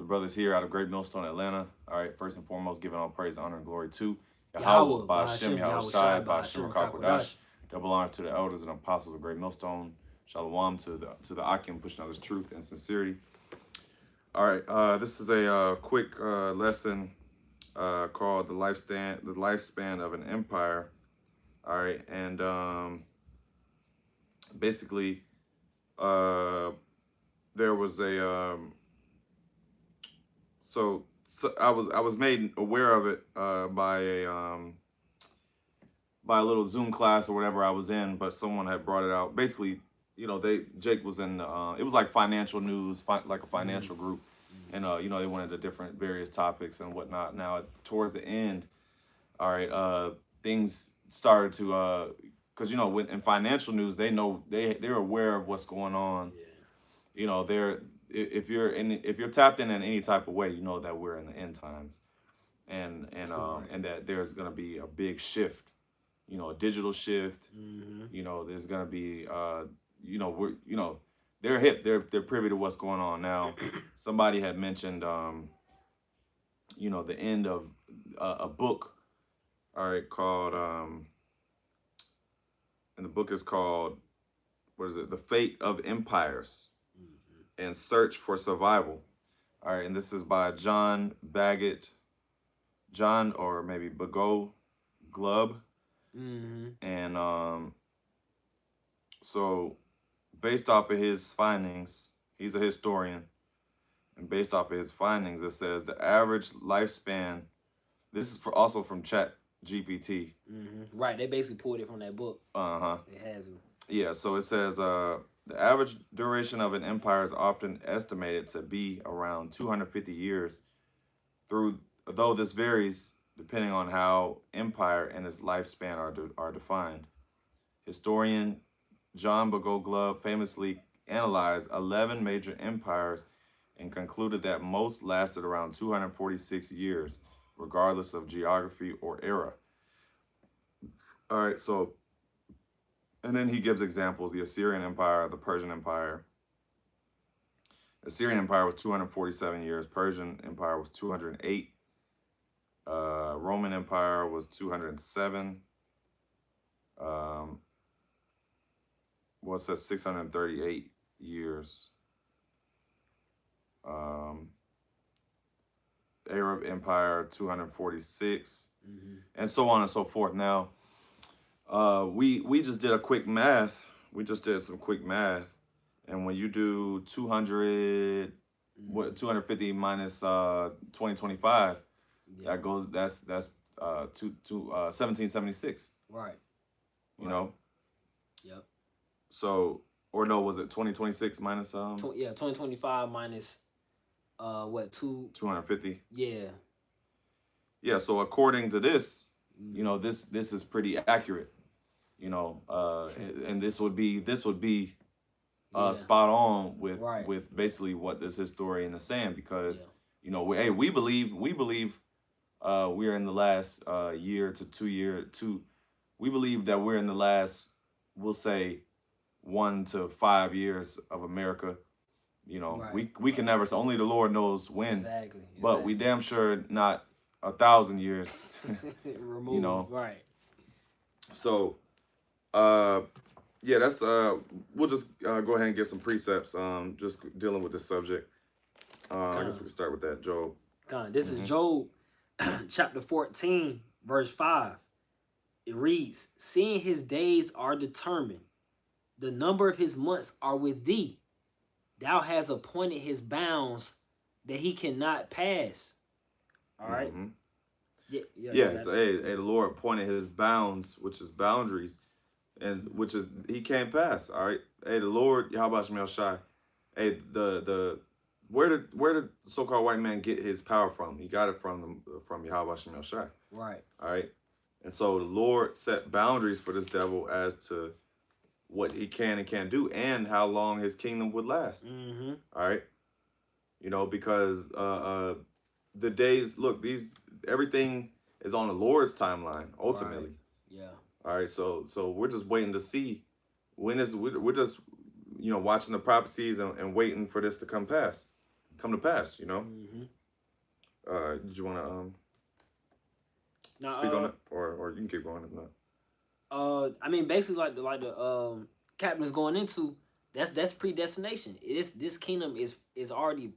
brothers here out of Great Millstone, Atlanta. All right, first and foremost, giving all praise, honor, and glory to Yahweh, Yahweh, Ba'ashem, Bahashem, Yahweh Yahweh Shai, Shai, Ba'ashem, Bahashem, Rakakwadash. Rakakwadash. Double honors to the elders and apostles of Great Millstone. Shalom to the Akim, pushing out his truth and sincerity. All right, this is a quick lesson called the lifespan of an empire. All right, and basically, there was a so I was made aware of it by a little Zoom class or whatever I was in, but someone had brought it out. Basically, Jake was in it was like financial news, like a financial group, and they went into different various topics and whatnot. Now towards the end, all right, things started to because when in financial news they know they're aware of what's going on. They're if you're tapped in any type of way, you know that we're in the end times, and that there's gonna be a big shift, a digital shift. There's gonna be we're they're hip, they're privy to what's going on now. Somebody had mentioned the end of a book, all right, called and the book is called, what is it? The Fate of Empires and Search for Survival. All right, and this is by John Bagot, or maybe Bagot Glub. And so based off of his findings, he's a historian, and based off of his findings, it says the average lifespan, this is also from Chat GPT. Right, they basically pulled it from that book. It has it. Yeah, so it says the average duration of an empire is often estimated to be around 250 years, though this varies depending on how empire and its lifespan are defined. Historian John Bagot Glub famously analyzed 11 major empires and concluded that most lasted around 246 years, regardless of geography or era. All right, so, and then he gives examples: the Assyrian Empire, the Persian Empire. Assyrian Empire was 247 years. Persian Empire was 208. Roman Empire was 207. It says 638 years. Arab Empire 246, and so on and so forth. Now, we just did a quick math. We just did some quick math, and when you do 250 minus 2025, that goes that's 1776. Right. Yep. So, or no, was it 2026 minus 2025 minus 250? Yeah, so according to this, this is pretty accurate, and this would be spot on with basically what this historian is saying, because we believe we're in the last year to 2 year to we believe that we're in the last, we'll say, 1 to 5 years of America. We can never, so only the Lord knows when. Exactly. But we damn sure not 1,000 years. Removed. Right. So, that's we'll just go ahead and get some precepts. Just dealing with this subject. I guess we can start with that, Job. This is Job, chapter 14, verse 5. It reads, "Seeing his days are determined, the number of his months are with thee. Thou hast appointed his bounds that he cannot pass." All right. So the Lord appointed his bounds, which is boundaries, and which is he can't pass. All right. Hey, the Lord, Yahweh Shemel Shai. Hey, where did the so-called white man get his power from? He got it from Yahweh Shemel Shai. Right. All right. And so the Lord set boundaries for this devil as to what he can and can't do, and how long his kingdom would last. All right. Because the days, look, everything is on the Lord's timeline ultimately. Right. Yeah. All right. So we're just waiting to see we're just watching the prophecies and waiting for this to come past. come to pass. You know. Mm-hmm. Did you want to Now, speak on it, or you can keep going if not? I mean, basically, like the captain is going into, that's predestination. This kingdom is already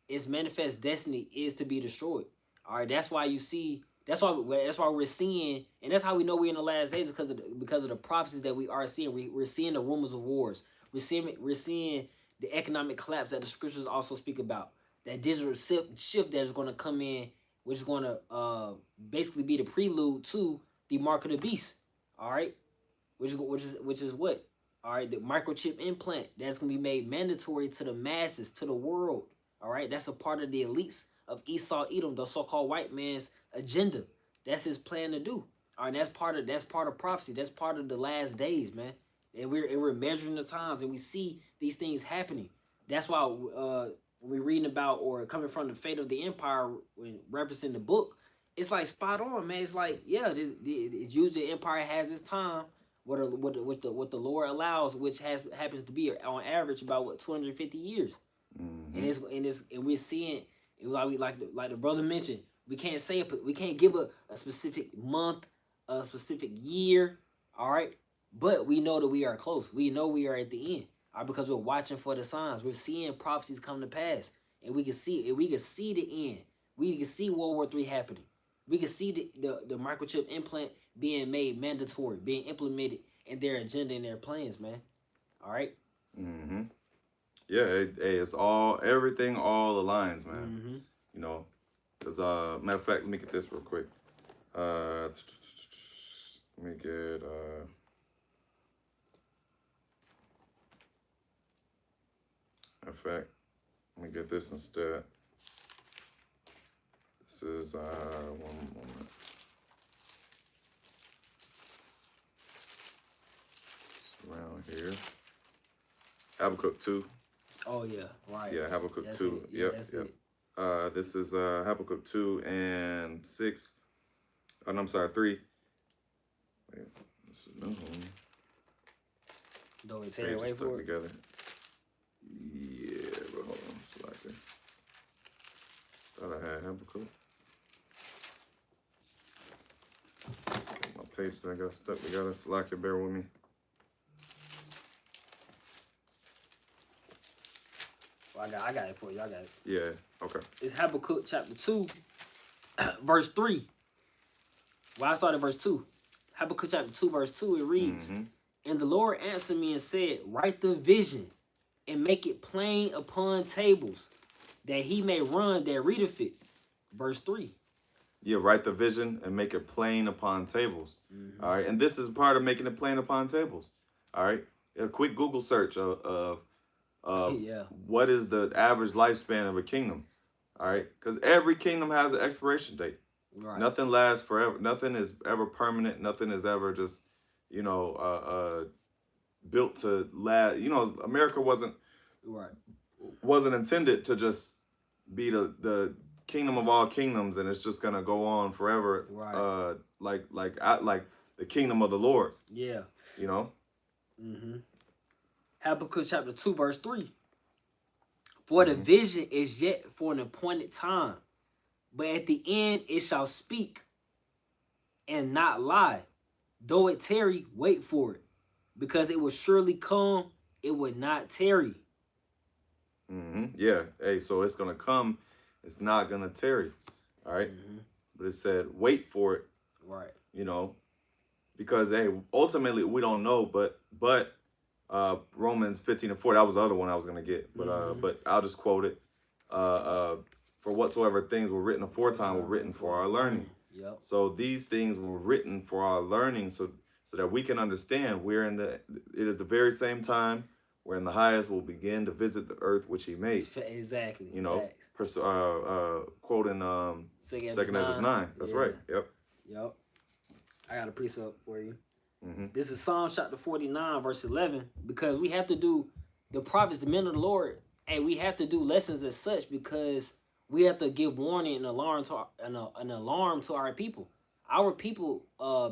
its manifest destiny is to be destroyed. All right, that's why you see. That's why we're seeing, and that's how we know we're in the last days because of the prophecies that we are seeing. We're seeing the rumors of wars. We're seeing the economic collapse that the scriptures also speak about. That digital shift that is going to come in, which is going to basically be the prelude to the mark of the beast. All right, which is what? All right, the microchip implant that's going to be made mandatory to the masses, to the world. All right, that's a part of the elites of Esau Edom, the so-called white man's agenda. That's his plan to do. All right, that's part of prophecy. That's part of the last days, man. And we're measuring the times, and we see these things happening. That's why when we're reading about or coming from the fate of the empire when referencing the book, it's like spot on, man. It's like, yeah, it's usually the empire has its time. What the Lord allows, which happens to be on average about 250 years, Mm-hmm. and we're seeing it like the brother mentioned. We can't say it, we can't give a specific month, a specific year, all right. But we know that we are close. We know we are at the end, all right, because we're watching for the signs. We're seeing prophecies come to pass, and we can see the end. We can see World War III happening. We can see the microchip implant being made mandatory, being implemented in their agenda and their plans, man. All right. Mm-hmm. Yeah, hey, it's everything all aligns, man. Mm-hmm. You know, because matter of fact, let me get this real quick. Let me get matter of fact, let me get this instead. This is one moment. It's around here. Habakkuk 2. Oh yeah, right. Yeah, Habakkuk That's 2. it. Yeah, that's it. This is Habakkuk 2 and 6. Oh, no, I'm sorry, 3. Wait, this is no one. Don't we tear Pages away stuck for it? together. Yeah, but hold on, Slacker. Thought I had Habakkuk. My pages that got stuck together. Slacker, bear with me. Well, I got it for you. I got it. Yeah, okay. It's Habakkuk chapter 2, verse 3. Well, I started verse 2. Habakkuk chapter 2, verse 2, it reads, Mm-hmm. And the Lord answered me and said, Write the vision and make it plain upon tables, that he may run that readeth it. Verse 3. Yeah, write the vision and make it plain upon tables. Mm-hmm. All right, and this is part of making it plain upon tables. All right, a quick Google search of Yeah. what is the average lifespan of a kingdom. All right, because every kingdom has an expiration date. Right. Nothing lasts forever. Nothing is ever permanent. Nothing is ever just, built to last. You know, America wasn't intended to just be the kingdom of all kingdoms, and it's just gonna go on forever. Right. Like the kingdom of the Lord. Yeah. You know. Mm-hmm. Habakkuk chapter 2, verse 3. For the vision is yet for an appointed time, but at the end it shall speak and not lie. Though it tarry, wait for it, because it will surely come, it would not tarry. Mm-hmm. Yeah. Hey, so it's gonna come. It's not gonna tarry. All right. Mm-hmm. But it said, wait for it. Right. You know, because hey, ultimately we don't know, but Romans 15:4, that was the other one I was gonna get, but I'll just quote it. For whatsoever things were written aforetime were written for our learning. Yep. So these things were written for our learning, so that we can understand it is the very same time wherein the highest will begin to visit the earth which he made. Exactly. You know, quoting Second Ezra 9. That's right. Yep. I got a precept for you. Mm-hmm. This is Psalm chapter 49, verse 11, because we have to do the prophets, the men of the Lord, and we have to do lessons as such because we have to give warning and alarm to our people. Our people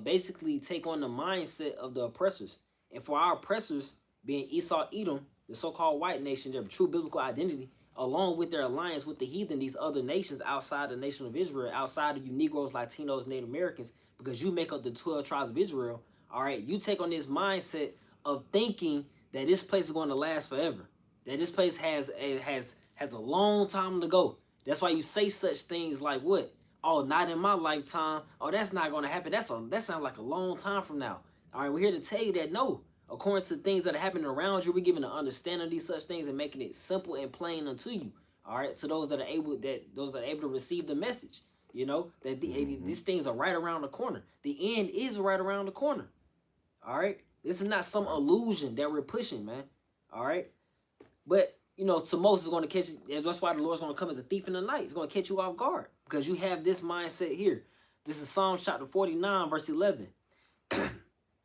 basically take on the mindset of the oppressors. And for our oppressors, being Esau Edom, the so-called white nation, their true biblical identity, along with their alliance with the heathen, these other nations outside the nation of Israel, outside of you Negroes, Latinos, Native Americans, because you make up the 12 tribes of Israel. All right, you take on this mindset of thinking that this place is going to last forever, that this place has a long time to go. That's why you say such things like what? Oh, not in my lifetime. Oh, that's not going to happen. That sounds like a long time from now. All right, we're here to tell you that no. According to things that are happening around you, we're giving an understanding of these such things and making it simple and plain unto you. All right, to those that are able to receive the message. You know that these things are right around the corner. The end is right around the corner. All right, this is not some illusion that we're pushing, man. All right, but you know, to most, it's going to catch you. That's why the Lord's going to come as a thief in the night. It's going to catch you off guard because you have this mindset here. This is Psalms chapter 49, verse 11.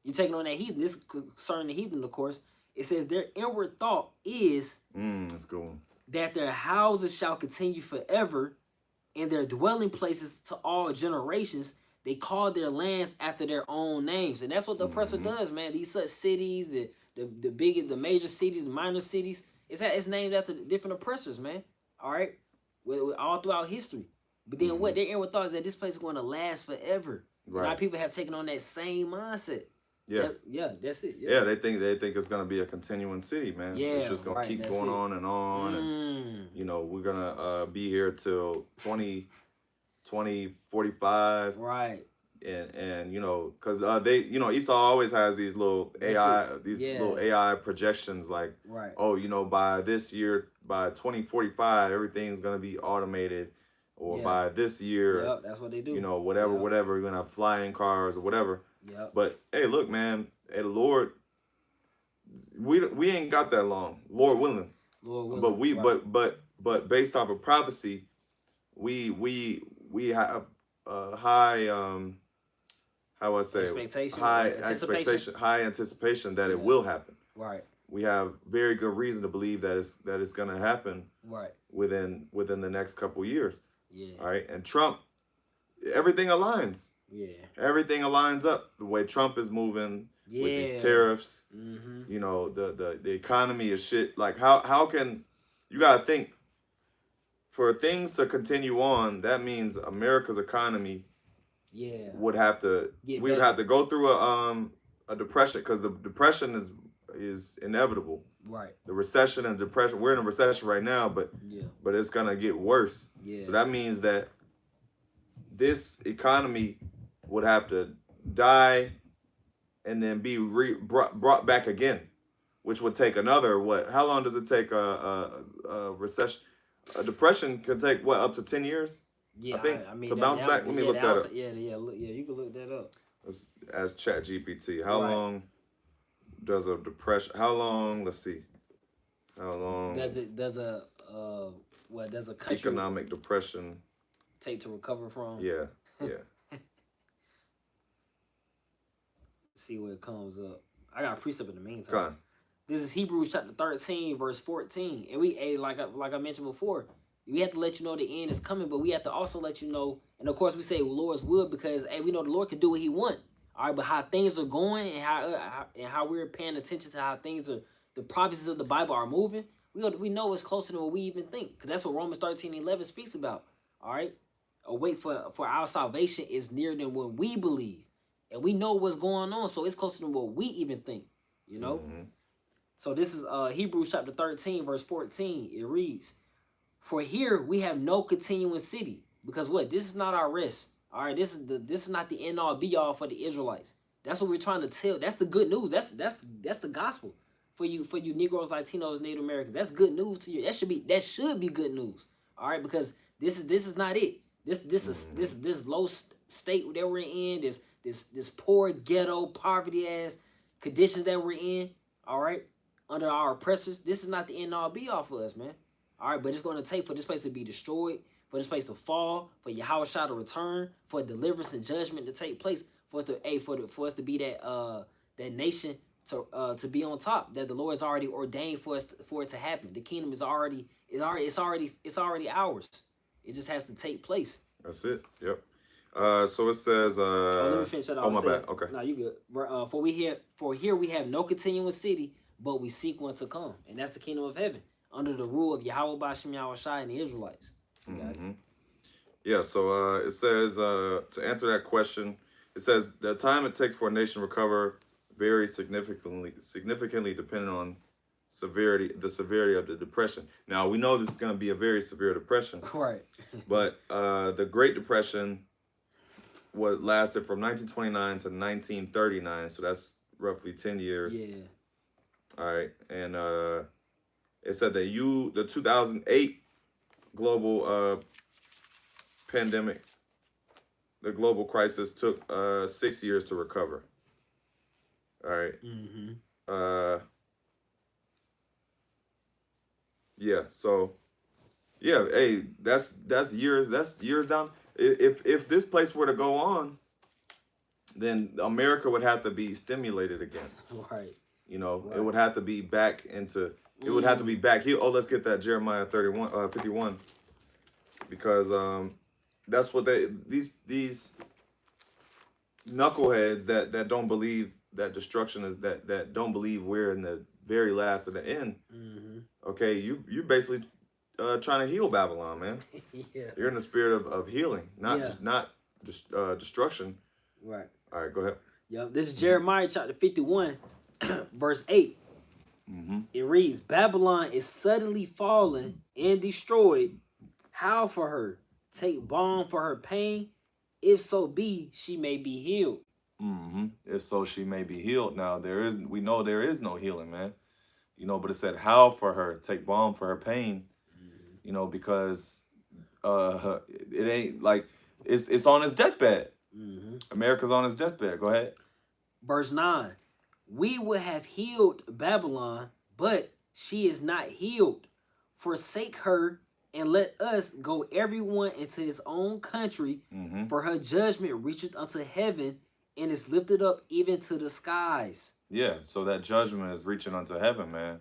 You're taking on that heathen. This is concerning the heathen, of course. It says their inward thought is that's a good one. That their houses shall continue forever, and their dwelling places to all generations. They call their lands after their own names, and that's what the oppressor does, man. These such cities, the major cities, the minor cities, it's named after different oppressors, man. All right, all throughout history. But then what their inward thought is that this place is going to last forever. Right. A lot of people have taken on that same mindset. Yeah, that's it. Yeah, they think it's gonna be a continuing city, man. Yeah, it's just gonna keep going on and on, and you know we're gonna be here till 2045. Right. And you know, cause they, you know, Esau always has these little AI projections like, oh, you know, by this year, by 2045, everything's gonna be automated, or by this year, that's what they do. You know, whatever, we're gonna have flying cars or whatever. Yep. But hey, look, man, hey, the Lord, we ain't got that long, Lord willing. But based off of prophecy, we have high how I say high anticipation that it will happen. Right. We have very good reason to believe that it's gonna happen. Right. Within the next couple years. Yeah. All right. And Trump, everything aligns. Yeah. Everything aligns up. The way Trump is moving with these tariffs. You know, the economy is shit. Like how can you gotta think for things to continue on, that means America's economy would have to would have to go through a depression, because the depression is inevitable. Right. The recession and depression. We're in a recession right now, but it's gonna get worse. Yeah. So that means that this economy would have to die and then be brought back again, which would take another what? How long does it take a recession? A depression can take what, up to 10 years? Yeah, I think to bounce back. Let me look that up. Yeah, you can look that up. As ChatGPT, how long does a depression? How long? Let's see. How long does a country economic depression take to recover from? Yeah. See where it comes up. I got a precept in the meantime. Come on. This is Hebrews chapter 13, verse 14. And we, like I mentioned before, we have to let you know the end is coming, but we have to also let you know, and of course we say Lord's will, because we know the Lord can do what he wants. All right, but how things are going and how we're paying attention to how things are, the prophecies of the Bible are moving, we know it's closer than what we even think, because that's what Romans 13:11 speaks about. All right, await for our salvation is nearer than what we believe, and we know what's going on, so it's closer than what we even think. You know. So this is Hebrews chapter 13, verse 14. It reads, "For here we have no continuing city, because what? This is not our rest. All right, this is not the end all be all for the Israelites. That's what we're trying to tell. That's the good news. That's the gospel for you Negroes, Latinos, Native Americans. That's good news to you. That should be good news. All right, because this is not it. This low state that we're in, this poor ghetto poverty ass conditions that we're in. All right, under our oppressors. This is not the end all be all for us, man. All right, but it's going to take for this place to be destroyed, for this place to fall, for Yahushua to return, for deliverance and judgment to take place, for us to be that nation to be on top, that the Lord has already ordained for it to happen. The kingdom is already ours. It just has to take place. That's it. Yep. So it says. Let me finish that off. Oh, my bad. Okay. No, you good. For here we have no continuing city, but we seek one to come, and that's the kingdom of heaven. under the rule of Yahweh Bashim Yahushai and the Israelites. You got it. Yeah, so it says, to answer that question, it says the time it takes for a nation to recover varies significantly depending on the severity of the depression. Now, we know this is going to be a very severe depression. Right. But the Great Depression lasted from 1929 to 1939, so that's roughly 10 years. Yeah. All right, and it said that the 2008 global pandemic, the global crisis took 6 years to recover. All right. Yeah. So, yeah. Hey, that's years. That's years down. If this place were to go on, then America would have to be stimulated again. Right. You know, Right. it would have to be back into. It would have to be back here. Oh, let's get that Jeremiah 51, because that's what these knuckleheads that don't believe that destruction is that don't believe we're in the very last of the end. Okay, you basically trying to heal Babylon, man. Yeah. You're in the spirit of healing, not destruction. Right. All right, go ahead. Yep. This is Jeremiah chapter 51, verse 8. It reads, Babylon is suddenly fallen and destroyed. How for her? Take balm for her pain. If so be, she may be healed. If so, she may be healed. Now we know there is no healing, man. You know, but it said how for her, take balm for her pain. You know, because it ain't like it's on his deathbed. America's on his deathbed. Go ahead. Verse 9. We would have healed Babylon, but she is not healed. Forsake her and let us go everyone into his own country, for her judgment reacheth unto heaven and is lifted up even to the skies. Yeah, so that judgment is reaching unto heaven, man.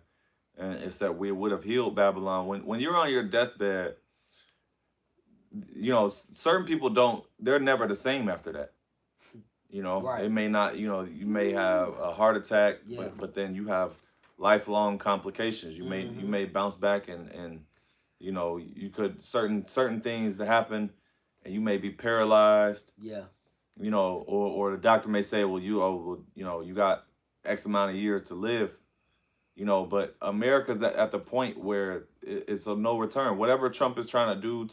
And it's that we would have healed Babylon. When you're on your deathbed, you know, certain people they're never the same after that. You know, Right. It may not, you know, you may have a heart attack, but then you have lifelong complications. You may bounce back and you know, you could certain things that happen and you may be paralyzed. Yeah. You know, or the doctor may say, well, you know, you got X amount of years to live. You know, but America's at the point where it's of no return. Whatever Trump is trying to do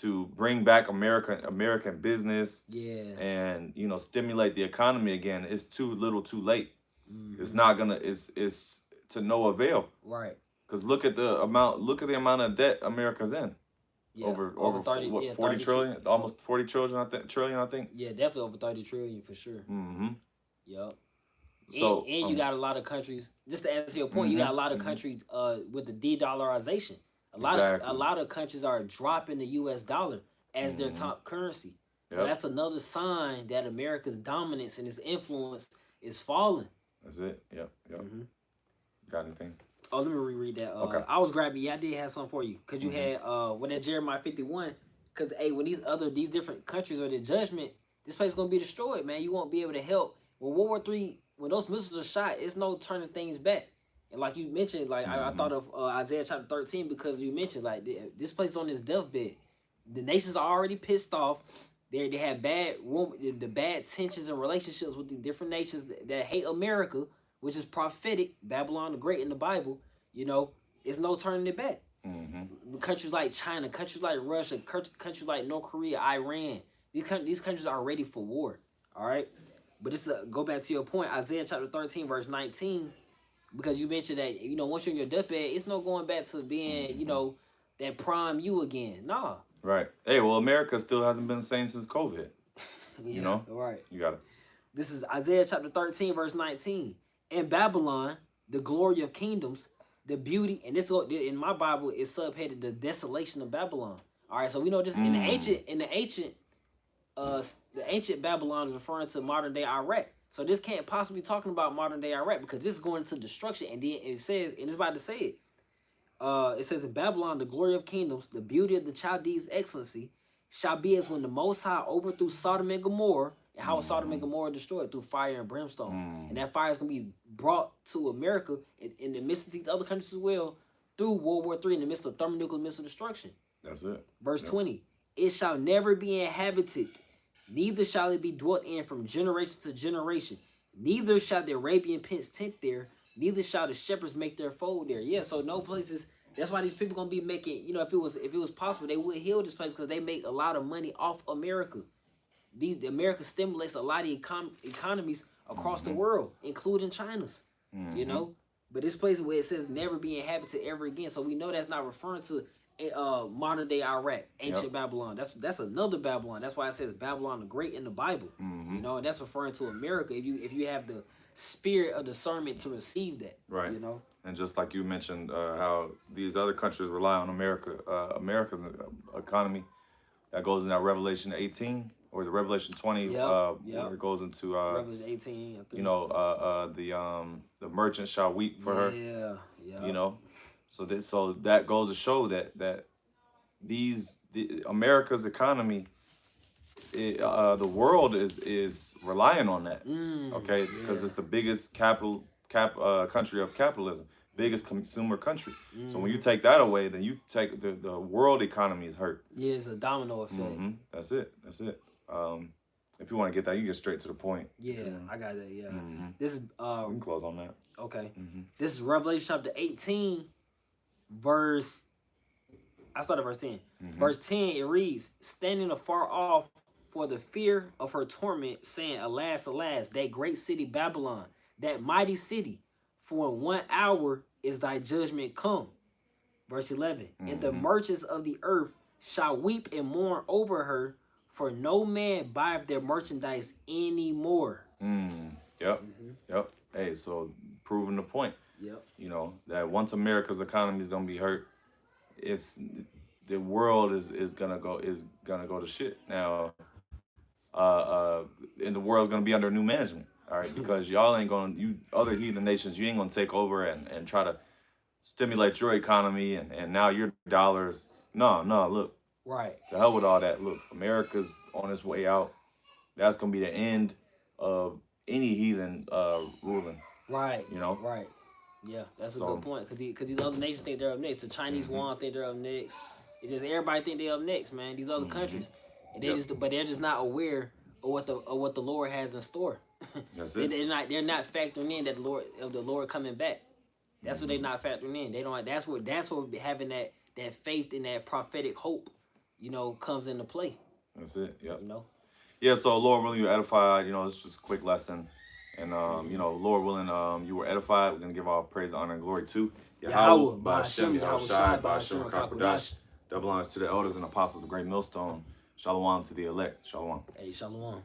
to bring back American business, and you know, stimulate the economy again, it's too little, too late. It's not gonna. It's to no avail. Right. Because look at the amount of debt America's in. Yeah. Over 30, what, yeah, 40 trillion, almost 40 trillion, I think. Yeah, definitely over 30 trillion for sure. Yep. So and you got a lot of countries. Just to answer your point, you got a lot of countries with the de-dollarization. A lot of countries are dropping the U.S. dollar as their top currency. So that's another sign that America's dominance and its influence is falling. That's it. Yep. Got anything? Oh, let me reread that. Okay. I was grabbing. Yeah, I did have something for you because you had when that Jeremiah 51. Because when these different countries are the judgment, this place is gonna be destroyed, man. You won't be able to help when World War III. When those missiles are shot, it's no turning things back. And like you mentioned, like I thought of Isaiah chapter 13 because you mentioned like this place is on its deathbed. The nations are already pissed off. They have the bad tensions and relationships with the different nations that hate America, which is prophetic. Babylon the Great in the Bible. You know, it's no turning it back. Countries like China, countries like Russia, countries like North Korea, Iran. These countries are ready for war. All right. But it's go back to your point, Isaiah chapter 13, verse 19, because you mentioned that, you know, once you're in your deathbed, it's no going back to being, you know, that prime you again. Nah. Right. Hey, well, America still hasn't been the same since COVID. You know? Right. You got it. This is Isaiah chapter 13, verse 19. In Babylon, the glory of kingdoms, the beauty, and this in my Bible is subheaded the desolation of Babylon. All right, so we know this in the ancient Babylon is referring to modern day Iraq. So this can't possibly be talking about modern day Iraq because this is going into destruction. And then it says, and it's about to say it. It says in Babylon, the glory of kingdoms, the beauty of the Chaldees' excellency, shall be as when the Most High overthrew Sodom and Gomorrah. And how was Sodom and Gomorrah destroyed? Through fire and brimstone. And that fire is going to be brought to America in the midst of these other countries as well through World War III in the midst of thermonuclear missile destruction. That's it. Verse Yep. 20. It shall never be inhabited, neither shall it be dwelt in from generation to generation. Neither shall the Arabian prince tent there, neither shall the shepherds make their fold there. Yeah, so no places. That's why these people gonna be making. You know, if it was possible, they would heal this place because they make a lot of money off America. America stimulates a lot of economies across the world, including China's. You know, but this place where it says never be inhabited ever again, so we know that's not referring to modern day Iraq, ancient Babylon. That's another Babylon. That's why it says Babylon the Great in the Bible. You know, and that's referring to America. If you have the spirit of discernment to receive that, Right. You know, And just like you mentioned, how these other countries rely on America, America's economy, that goes in that Revelation 18 or is it Revelation 20? Where it goes into Revelation 18. I think. you know, the merchant shall weep for her. Yeah. You know, so that goes to show that America's economy, the world is relying on that. Okay, because it's the biggest country of capitalism, biggest consumer country. So when you take that away, then you take the world economy is hurt. Yeah, it's a domino effect. That's it. If you want to get that, you get straight to the point. Yeah, I got that. Yeah, this is We can close on that. okay. This is Revelation chapter 18, verse. I started verse 10. Verse 10, it reads, "Standing afar off for the fear of her torment, saying, Alas, alas, that great city Babylon, that mighty city, for in 1 hour is thy judgment come." Verse 11, "And the merchants of the earth shall weep and mourn over her, for no man buyeth their merchandise anymore." Yep. Hey, so proving the point. Yep. You know that once America's economy is gonna be hurt, the world is gonna go to shit now. And the world's gonna be under new management. All right, because y'all ain't gonna, you other heathen nations, you ain't gonna take over and try to stimulate your economy and now your dollars. No, look, Right. to hell with all that. Look, America's on its way out. That's gonna be the end of any heathen ruling. Right. You know? Right. Yeah, that's a So- good point. Because these other nations think they're up next. The Chinese one think they're up next. It's just everybody think they're up next, man. These other countries, and they're just not aware of what the Lord has in store. That's it. They're not factoring in that the Lord coming back. That's what they're not factoring in. They don't. That's what having that faith and that prophetic hope, you know, comes into play. That's it. Yep. You know. Yeah, so Lord willing, you were edified. You know, it's just a quick lesson. And, you know, Lord willing, you were edified. We're going to give all praise, honor, and glory to Yahweh, by Hashem, Yahweh Yahweh Shai, Shai, by Hashem, Kakodash. Double honors to the elders and apostles of the great millstone. Shalom to the elect. Shalom. Hey, shalom.